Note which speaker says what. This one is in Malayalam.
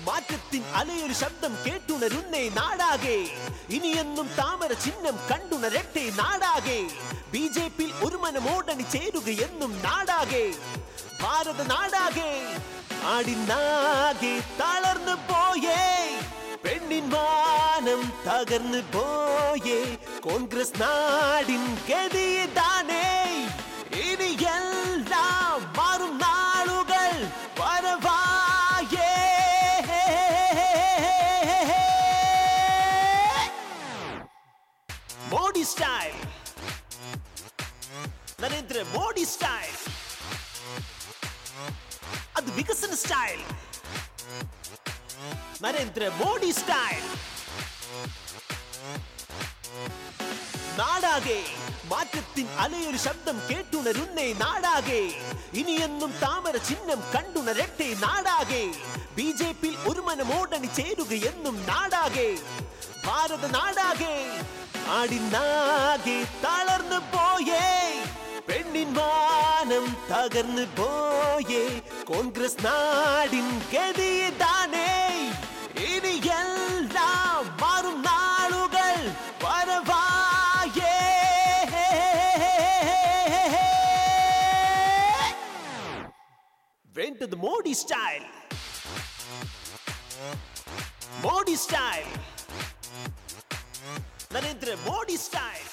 Speaker 1: മാറ്റത്തിൻ അലയൊരു ശബ്ദം കേട്ടുണരുന്നേ നാടാകെ. ഇനിയെന്നും താമര ചിഹ്നം കണ്ടുണരട്ടെ നാടാകെ. BJP ഒരു മനമോടണി ചേരുകയെന്നും നാടാകെ. ഭാരത നാടാകെ ആടിനാകെ തളർന്നു പോയേ. പെണ്ണിൻ മാനം തകർന്നു പോയേ. കോൺഗ്രസ് നാടിൻ ഗതിയിതാനേ. ഇനി എല്ലാം മാറും നാളുകൾ വരവായേ. മോഡി സ്റ്റൈൽ, നരേന്ദ്ര മോഡി സ്റ്റൈൽ, അത് വികസന സ്റ്റൈൽ. നരേന്ദ്ര മോഡി സ്റ്റൈൽ. നാടാകെ മാറ്റത്തിൻ അലയൊരു ശബ്ദം കേട്ടുണരുന്നേ നാടാകെ. ഇനിയെന്നും താമര ചിഹ്നം കണ്ടുണരട്ടെ നാടാകെ. BJP ഒരു മനമോടണി ചേരുകയെന്നും നാടാകെ. ഭാരത നാടാകെ ആടിനാകെ തളർന്നു പോയേ. പെണ്ണിൻ മാനം തകർന്നു പോയേ. കോൺഗ്രസ് നാടിൻ ഗതിയിതാനേ. ഇനി എല്ലാം മാറും നാളുകൾ വരവായേ. വേണ്ടത് Modi style, Modi style, Narendra Modi style.